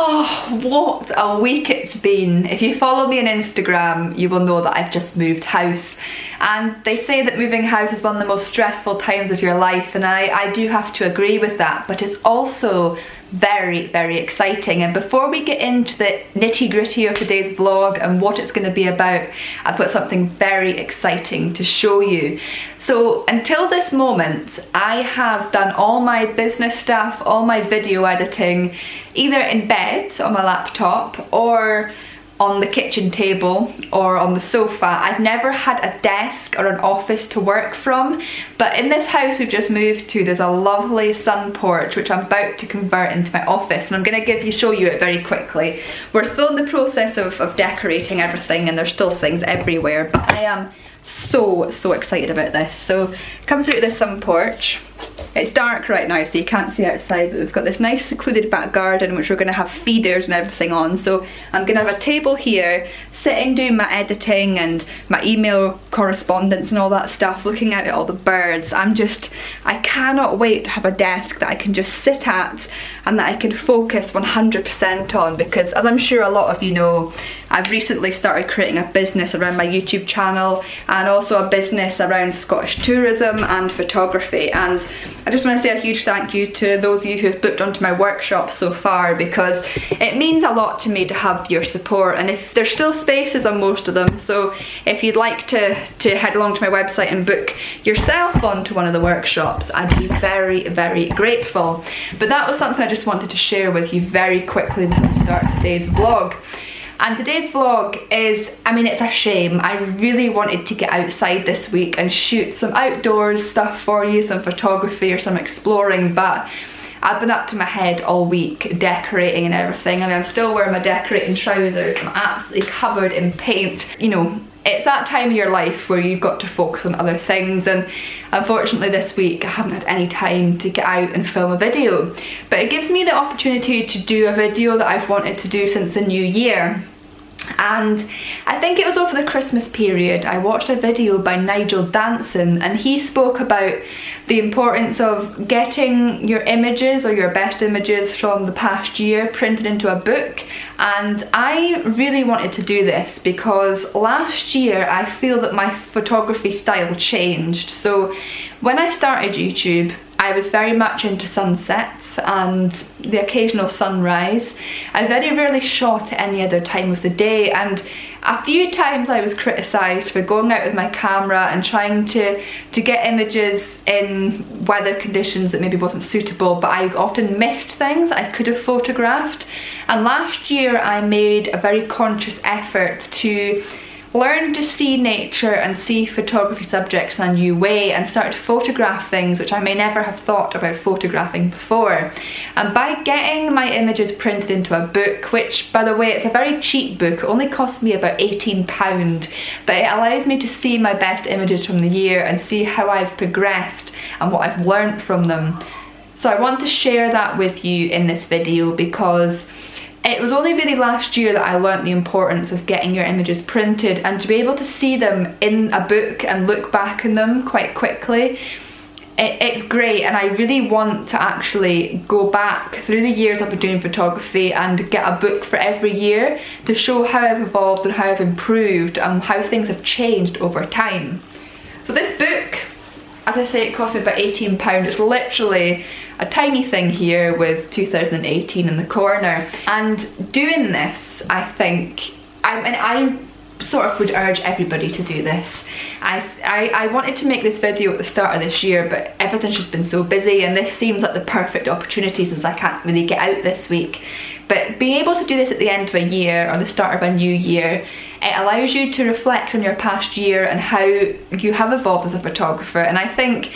Oh, what a week it's been. If you follow me on Instagram, you will know that I've just moved house. And they say that moving house is one of the most stressful times of your life, and I do have to agree with that, but it's also very, very exciting. And before we get into the nitty-gritty of today's vlog and what it's going to be about, I've got something very exciting to show you. So until this moment, I have done all my business stuff, all my video editing, either in bed on my laptop or on the kitchen table or on the sofa. I've never had a desk or an office to work from, but in this house we've just moved to, there's a lovely sun porch which I'm about to convert into my office, and I'm going to show you it very quickly. We're still in the process of decorating everything, and there's still things everywhere, but I am so excited about this. So come through to the sun porch. It's dark right now so you can't see outside, but we've got this nice secluded back garden which we're going to have feeders and everything on. So I'm going to have a table here, sitting doing my editing and my email correspondence and all that stuff, looking out at all the birds. I cannot wait to have a desk that I can just sit at and that I can focus 100% on, because as I'm sure a lot of you know, I've recently started creating a business around my YouTube channel and also a business around Scottish tourism and photography, and I just want to say a huge thank you to those of you who have booked onto my workshop so far, because it means a lot to me to have your support. And if there's still spaces on most of them, so if you'd like to head along to my website and book yourself onto one of the workshops, I'd be very, very grateful. But that was something I just wanted to share with you very quickly before we start today's vlog. And today's vlog is, I mean, it's a shame. I really wanted to get outside this week and shoot some outdoors stuff for you, some photography or some exploring, but I've been up to my head all week decorating and everything. I mean, I'm still wearing my decorating trousers. I'm absolutely covered in paint. You know, it's that time of your life where you've got to focus on other things, and unfortunately this week I haven't had any time to get out and film a video. But it gives me the opportunity to do a video that I've wanted to do since the new year. And I think it was over the Christmas period, I watched a video by Nigel Danson, and he spoke about the importance of getting your images or your best images from the past year printed into a book. And I really wanted to do this because last year I feel that my photography style changed. So when I started YouTube, I was very much into sunsets and the occasional sunrise. I very rarely shot at any other time of the day, and a few times I was criticised for going out with my camera and trying to get images in weather conditions that maybe wasn't suitable, but I often missed things I could have photographed. And last year I made a very conscious effort to learn to see nature and see photography subjects in a new way and start to photograph things which I may never have thought about photographing before. And by getting my images printed into a book, which by the way, it's a very cheap book, it only cost me about £18, but it allows me to see my best images from the year and see how I've progressed and what I've learned from them. So I want to share that with you in this video, because it was only really last year that I learnt the importance of getting your images printed, and to be able to see them in a book and look back on them quite quickly. It's great, and I really want to actually go back through the years I've been doing photography and get a book for every year to show how I've evolved and how I've improved and how things have changed over time. So this book, as I say, it cost me about £18. It's literally a tiny thing here with 2018 in the corner. And doing this, I think, I sort of would urge everybody to do this. I wanted to make this video at the start of this year, but everything's just been so busy, and this seems like the perfect opportunity since I can't really get out this week. But being able to do this at the end of a year or the start of a new year, it allows you to reflect on your past year and how you have evolved as a photographer. And I think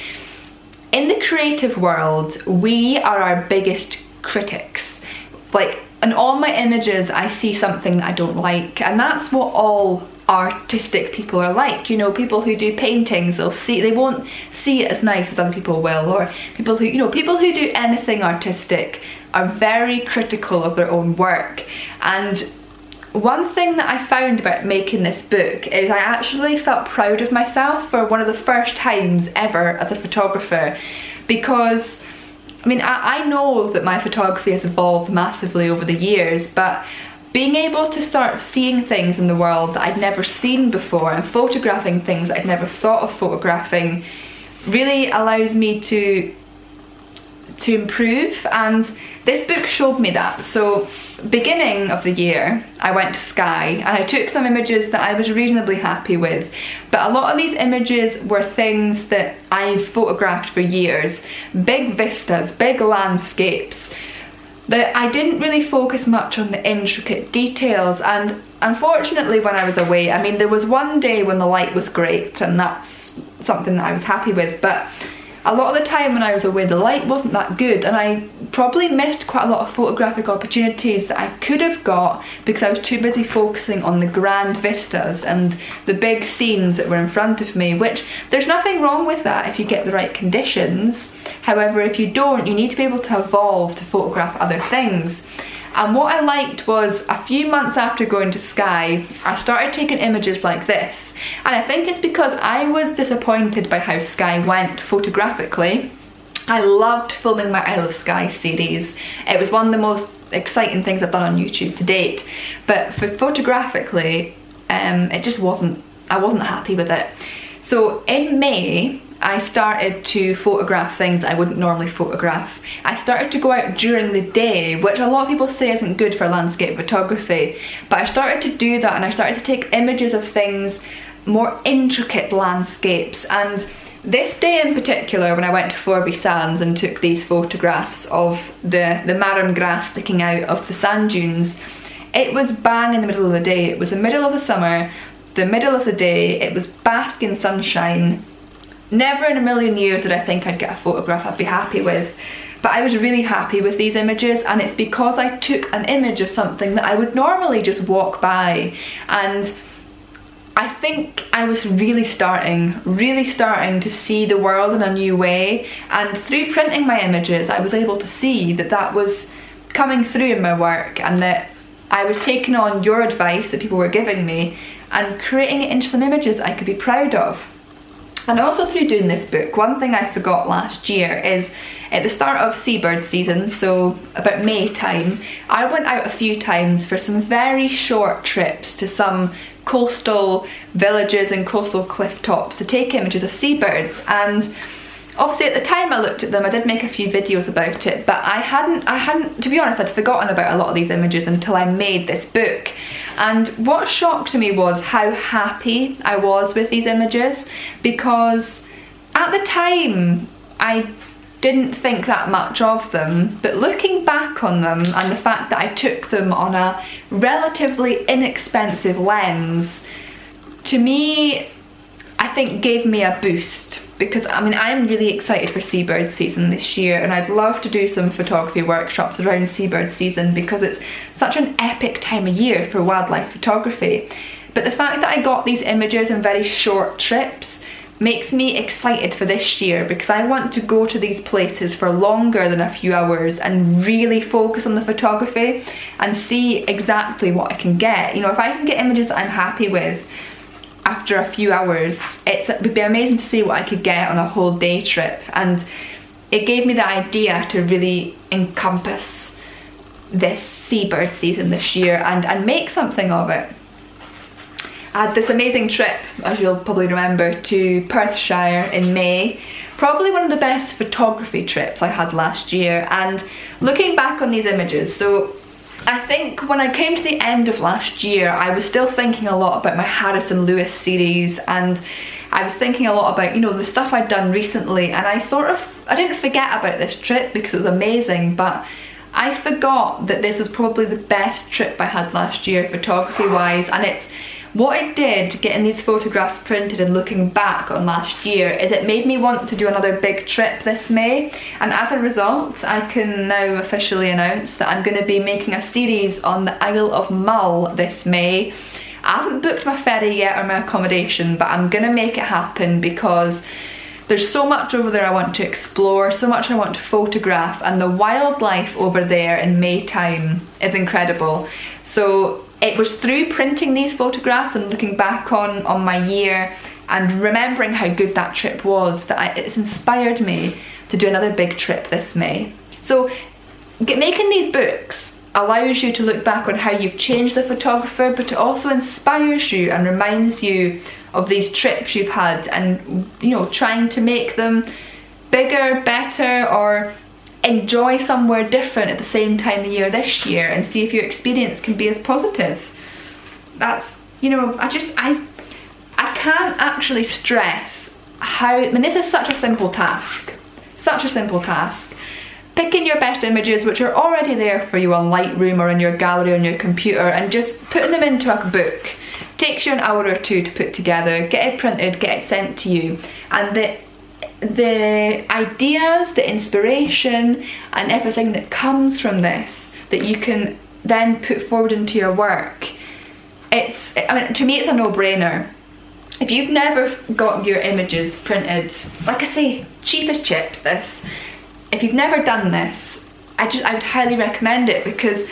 in the creative world, we are our biggest critics. Like, in all my images, I see something that I don't like, and that's what all artistic people are like. You know, people who do paintings, they won't see it as nice as other people will, or people who, people who do anything artistic are very critical of their own work. And one thing that I found about making this book is I actually felt proud of myself for one of the first times ever as a photographer, because I mean, I know that my photography has evolved massively over the years, but being able to start seeing things in the world that I'd never seen before and photographing things that I'd never thought of photographing really allows me to improve, and this book showed me that. So beginning of the year I went to Skye and I took some images that I was reasonably happy with, but a lot of these images were things that I've photographed for years, big vistas, big landscapes, that I didn't really focus much on the intricate details. And unfortunately when I was away, I mean, there was one day when the light was great and that's something that I was happy with, but a lot of the time when I was away the light wasn't that good, and I probably missed quite a lot of photographic opportunities that I could have got because I was too busy focusing on the grand vistas and the big scenes that were in front of me, which there's nothing wrong with that if you get the right conditions. However, if you don't, you need to be able to evolve to photograph other things. And what I liked was, a few months after going to Skye, I started taking images like this. And I think it's because I was disappointed by how Skye went photographically. I loved filming my Isle of Skye series. It was one of the most exciting things I've done on YouTube to date. But for photographically, it just wasn't, I wasn't happy with it. So in May, I started to photograph things I wouldn't normally photograph. I started to go out during the day, which a lot of people say isn't good for landscape photography, but I started to do that, and I started to take images of things, more intricate landscapes. And this day in particular, when I went to Forby Sands and took these photographs of the marram grass sticking out of the sand dunes, it was bang in the middle of the day. It was the middle of the summer, the middle of the day, it was basking sunshine. Never in a million years did I think I'd get a photograph I'd be happy with, but I was really happy with these images, and it's because I took an image of something that I would normally just walk by. And I think I was really starting to see the world in a new way, and through printing my images I was able to see that that was coming through in my work, and that I was taking on your advice that people were giving me and creating it into some images I could be proud of. And also through doing this book, one thing I forgot last year is at the start of seabird season, so about May time, I went out a few times for some very short trips to some coastal villages and coastal cliff tops to take images of seabirds. And obviously at the time I looked at them, I did make a few videos about it, but I hadn't, to be honest, I'd forgotten about a lot of these images until I made this book. And what shocked me was how happy I was with these images, because at the time I didn't think that much of them, but looking back on them and the fact that I took them on a relatively inexpensive lens, to me, I think gave me a boost. Because I mean, I'm really excited for seabird season this year, and I'd love to do some photography workshops around seabird season because it's such an epic time of year for wildlife photography. But the fact that I got these images in very short trips makes me excited for this year, because I want to go to these places for longer than a few hours and really focus on the photography and see exactly what I can get. You know, if I can get images that I'm happy with after a few hours, it would be amazing to see what I could get on a whole day trip. And it gave me the idea to really encompass this seabird season this year and make something of it. I had this amazing trip, as you'll probably remember, to Perthshire in May. Probably one of the best photography trips I had last year. And looking back on these images, so I think when I came to the end of last year, I was still thinking a lot about my Harrison Lewis series, and I was thinking a lot about, you know, the stuff I'd done recently, and I didn't forget about this trip because it was amazing, but I forgot that this was probably the best trip I had last year photography wise. And it's what it did, getting these photographs printed and looking back on last year, is it made me want to do another big trip this May. And as a result, I can now officially announce that I'm going to be making a series on the Isle of Mull this May. I haven't booked my ferry yet or my accommodation, but I'm going to make it happen because there's so much over there I want to explore, so much I want to photograph, and the wildlife over there in May time is incredible. So it was through printing these photographs and looking back on my year and remembering how good that trip was that it's inspired me to do another big trip this May. So making these books allows you to look back on how you've changed as a photographer, but it also inspires you and reminds you of these trips you've had, and you know, trying to make them bigger, better, or enjoy somewhere different at the same time of year this year, and see if your experience can be as positive. That's, you know, I can't actually stress how, I mean, this is such a simple task, such a simple task. Picking your best images, which are already there for you on Lightroom or in your gallery on your computer, and just putting them into a book. Takes you an hour or two to put together, get it printed, get it sent to you, and the ideas, the inspiration and everything that comes from this that you can then put forward into your work, I mean, to me it's a no-brainer. If you've never got your images printed, like I say, cheap as chips this, if you've never done this, I would highly recommend it, because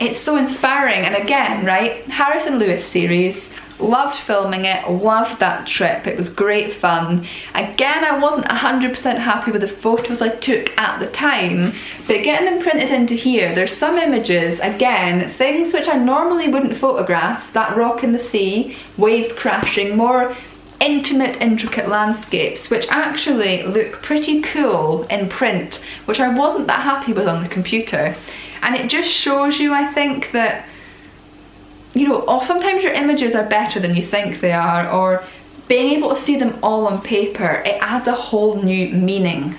it's so inspiring. And again, right, Harrison Lewis series, loved filming it, loved that trip, it was great fun. Again, I wasn't 100% happy with the photos I took at the time, but getting them printed into here, there's some images, again, things which I normally wouldn't photograph, that rock in the sea, waves crashing, more intimate, intricate landscapes, which actually look pretty cool in print, which I wasn't that happy with on the computer. And it just shows you, I think, that, you know, sometimes your images are better than you think they are, or being able to see them all on paper, it adds a whole new meaning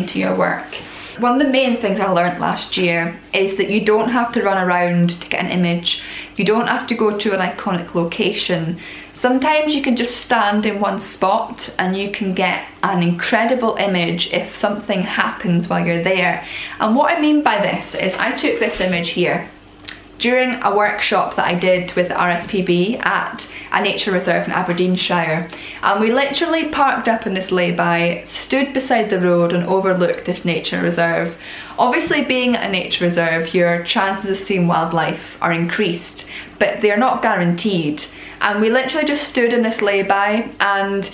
to your work. One of the main things I learned last year is that you don't have to run around to get an image. You don't have to go to an iconic location. Sometimes you can just stand in one spot and you can get an incredible image if something happens while you're there. And what I mean by this is, I took this image here during a workshop that I did with RSPB at a nature reserve in Aberdeenshire, and we literally parked up in this lay-by, stood beside the road and overlooked this nature reserve. Obviously, being a nature reserve, your chances of seeing wildlife are increased, but they're not guaranteed. And we literally just stood in this lay-by, and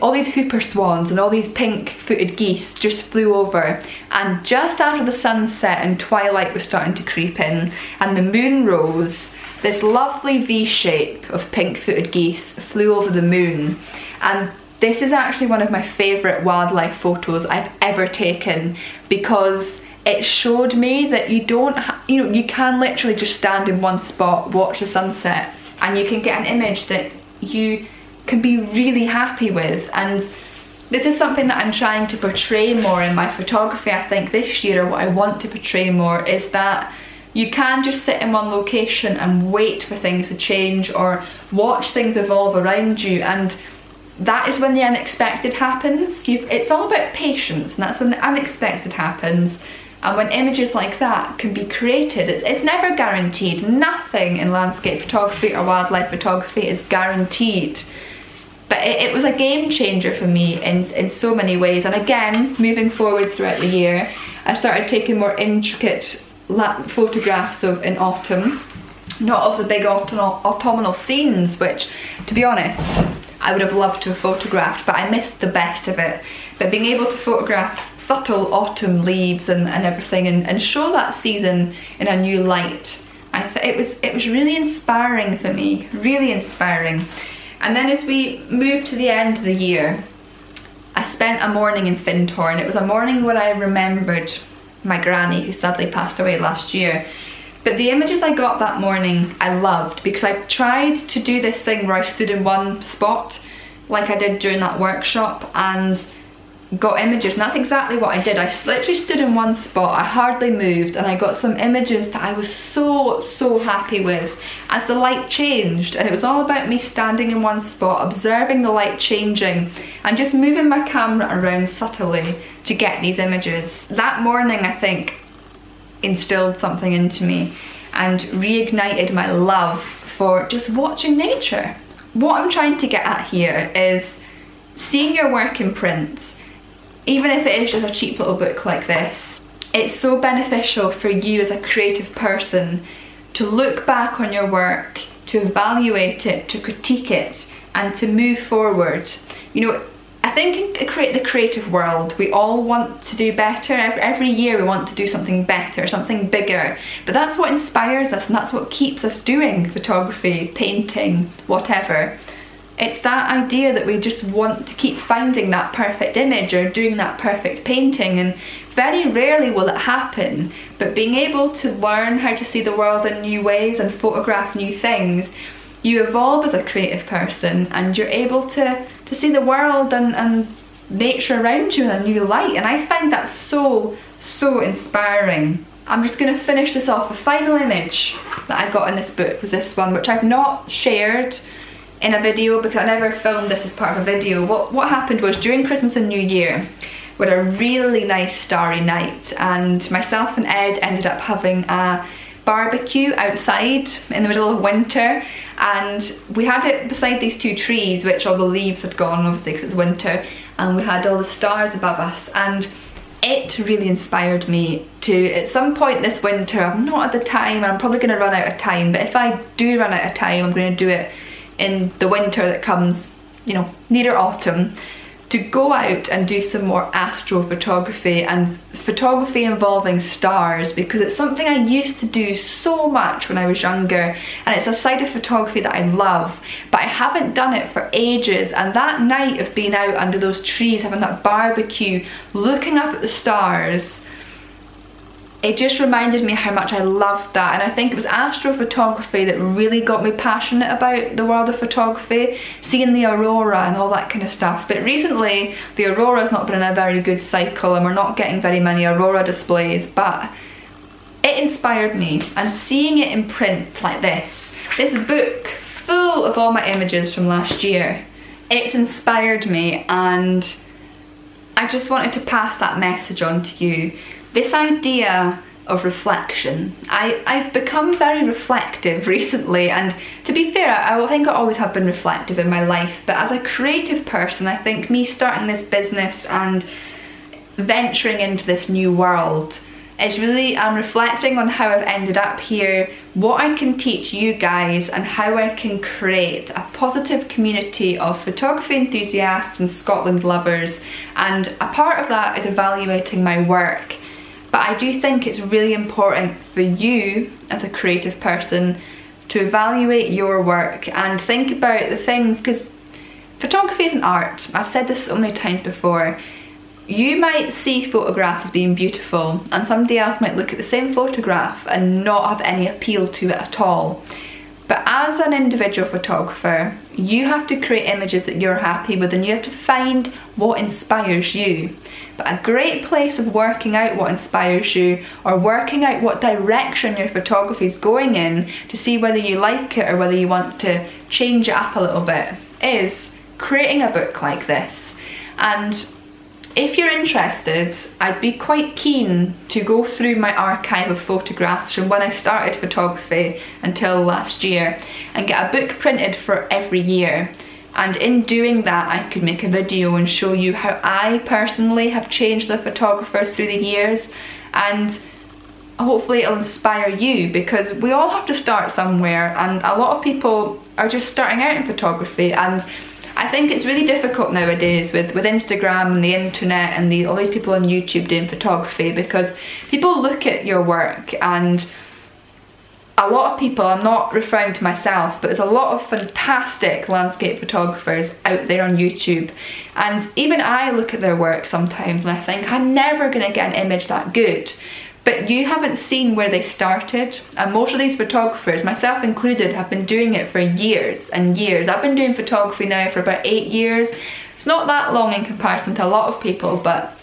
all these hooper swans and all these pink-footed geese just flew over, and just after the sunset and twilight was starting to creep in and the moon rose, this lovely V-shape of pink-footed geese flew over the moon. And this is actually one of my favourite wildlife photos I've ever taken, because it showed me that you can literally just stand in one spot, watch the sunset, and you can get an image that you can be really happy with. And this is something that I'm trying to portray more in my photography, I think, this year, or what I want to portray more, is that you can just sit in one location and wait for things to change, or watch things evolve around you, and that is when the unexpected happens. It's all about patience, and that's when the unexpected happens. And when images like that can be created, it's never guaranteed. Nothing in landscape photography or wildlife photography is guaranteed. But it was a game changer for me in so many ways. And again, moving forward throughout the year, I started taking more intricate photographs in autumn. Not of the big autumnal scenes, which, to be honest, I would have loved to have photographed, but I missed the best of it. But being able to photograph subtle autumn leaves and everything, and show that season in a new light, it was really inspiring for me, really inspiring. And then as we moved to the end of the year, I spent a morning in Findhorn. It was a morning where I remembered my granny, who sadly passed away last year. But the images I got that morning I loved, because I tried to do this thing where I stood in one spot like I did during that workshop and got images, and that's exactly what I did. I literally stood in one spot, I hardly moved, and I got some images that I was so happy with as the light changed. And it was all about me standing in one spot, observing the light changing, and just moving my camera around subtly to get these images. That morning, I think, instilled something into me and reignited my love for just watching nature. What I'm trying to get at here is seeing your work in print, even if it is just a cheap little book like this. It's so beneficial for you as a creative person to look back on your work, to evaluate it, to critique it, and to move forward. You know, I think in the creative world, we all want to do better. Every year we want to do something better, something bigger. But that's what inspires us, and that's what keeps us doing photography, painting, whatever. It's that idea that we just want to keep finding that perfect image or doing that perfect painting, and very rarely will it happen. But being able to learn how to see the world in new ways and photograph new things, you evolve as a creative person, and you're able to see the world and nature around you in a new light. And I find that so inspiring. I'm just going to finish this off. The final image that I got in this book was this one, which I've not shared in a video because I never filmed this as part of a video. What happened was, during Christmas and New Year, we had a really nice starry night, and myself and Ed ended up having a barbecue outside in the middle of winter, and we had it beside these two trees, which all the leaves had gone obviously because it's winter, and we had all the stars above us. And it really inspired me to, at some point this winter, I'm not at the time, I'm probably going to run out of time, but if I do run out of time, I'm going to do it in the winter that comes, you know, nearer autumn, to go out and do some more astrophotography and photography involving stars, because it's something I used to do so much when I was younger, and it's a side of photography that I love, but I haven't done it for ages. And that night of being out under those trees, having that barbecue, looking up at the stars, it just reminded me how much I loved that. And I think it was astrophotography that really got me passionate about the world of photography, seeing the aurora and all that kind of stuff. But recently the aurora's not been in a very good cycle, and we're not getting very many aurora displays, but it inspired me. And seeing it in print like this book full of all my images from last year, it's inspired me, and I just wanted to pass that message on to you. This idea of reflection. I've become very reflective recently, and to be fair, I think I always have been reflective in my life, but as a creative person, I think me starting this business and venturing into this new world, it's really, I'm reflecting on how I've ended up here, what I can teach you guys, and how I can create a positive community of photography enthusiasts and Scotland lovers. And a part of that is evaluating my work. But I do think it's really important for you as a creative person to evaluate your work and think about the things, because photography is an art. I've said this so many times before. You might see photographs as being beautiful, and somebody else might look at the same photograph and not have any appeal to it at all. But as an individual photographer, you have to create images that you're happy with, and you have to find what inspires you. But a great place of working out what inspires you, or working out what direction your photography is going in to see whether you like it or whether you want to change it up a little bit, is creating a book like this. And if you're interested, I'd be quite keen to go through my archive of photographs from when I started photography until last year and get a book printed for every year. And in doing that, I could make a video and show you how I personally have changed as a photographer through the years, and hopefully it'll inspire you, because we all have to start somewhere, and a lot of people are just starting out in photography. And I think it's really difficult nowadays with Instagram and the internet and all these people on YouTube doing photography, because people look at your work, and a lot of people, I'm not referring to myself, but there's a lot of fantastic landscape photographers out there on YouTube, and even I look at their work sometimes and I think, I'm never going to get an image that good. But you haven't seen where they started, and most of these photographers, myself included, have been doing it for years and years. I've been doing photography now for about 8 years. It's not that long in comparison to a lot of people, but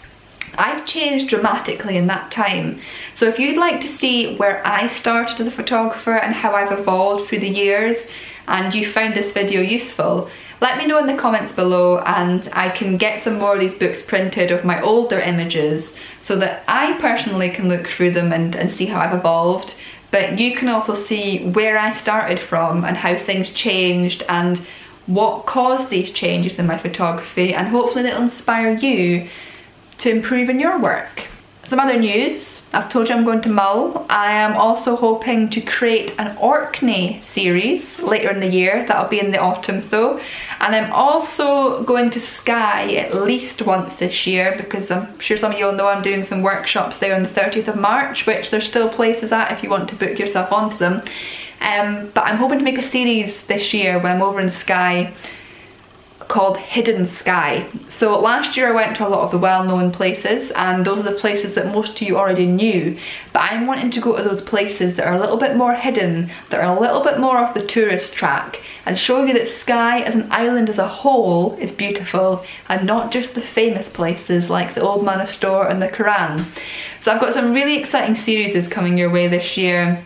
I've changed dramatically in that time. So if you'd like to see where I started as a photographer and how I've evolved through the years, and you found this video useful, let me know in the comments below, and I can get some more of these books printed of my older images so that I personally can look through them and see how I've evolved. But you can also see where I started from and how things changed and what caused these changes in my photography, and hopefully that'll inspire you to improve in your work. Some other news: I've told you I'm going to Mull. I am also hoping to create an Orkney series later in the year. That'll be in the autumn though. And I'm also going to Skye at least once this year, because I'm sure some of you all know I'm doing some workshops there on the 30th of March, which there's still places at if you want to book yourself onto them. But I'm hoping to make a series this year when I'm over in Skye called Hidden Skye. So last year I went to a lot of the well-known places, and those are the places that most of you already knew, but I'm wanting to go to those places that are a little bit more hidden, that are a little bit more off the tourist track, and show you that Skye as an island as a whole is beautiful, and not just the famous places like the Old Manor Store and the Koran. So I've got some really exciting series coming your way this year.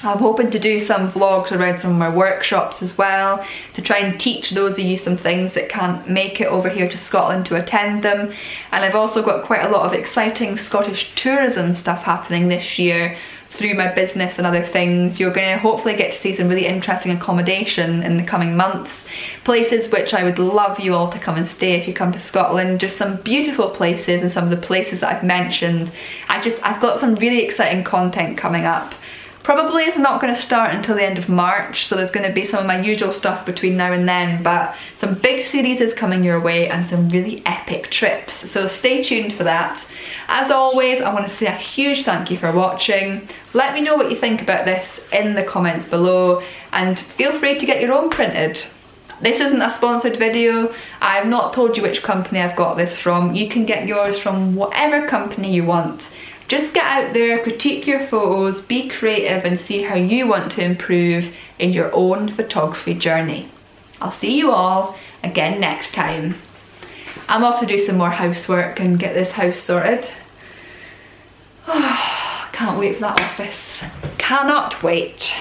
I'm hoping to do some vlogs around some of my workshops as well, to try and teach those of you some things that can't make it over here to Scotland to attend them. And I've also got quite a lot of exciting Scottish tourism stuff happening this year through my business and other things. You're going to hopefully get to see some really interesting accommodation in the coming months. Places which I would love you all to come and stay if you come to Scotland. Just some beautiful places, and some of the places that I've mentioned. I've got some really exciting content coming up. Probably it's not going to start until the end of March, so there's going to be some of my usual stuff between now and then, but some big series is coming your way and some really epic trips, so stay tuned for that. As always, I want to say a huge thank you for watching. Let me know what you think about this in the comments below, and feel free to get your own printed. This isn't a sponsored video. I've not told you which company I've got this from. You can get yours from whatever company you want. Just get out there, critique your photos, be creative, and see how you want to improve in your own photography journey. I'll see you all again next time. I'm off to do some more housework and get this house sorted. Oh, can't wait for that office. Cannot wait.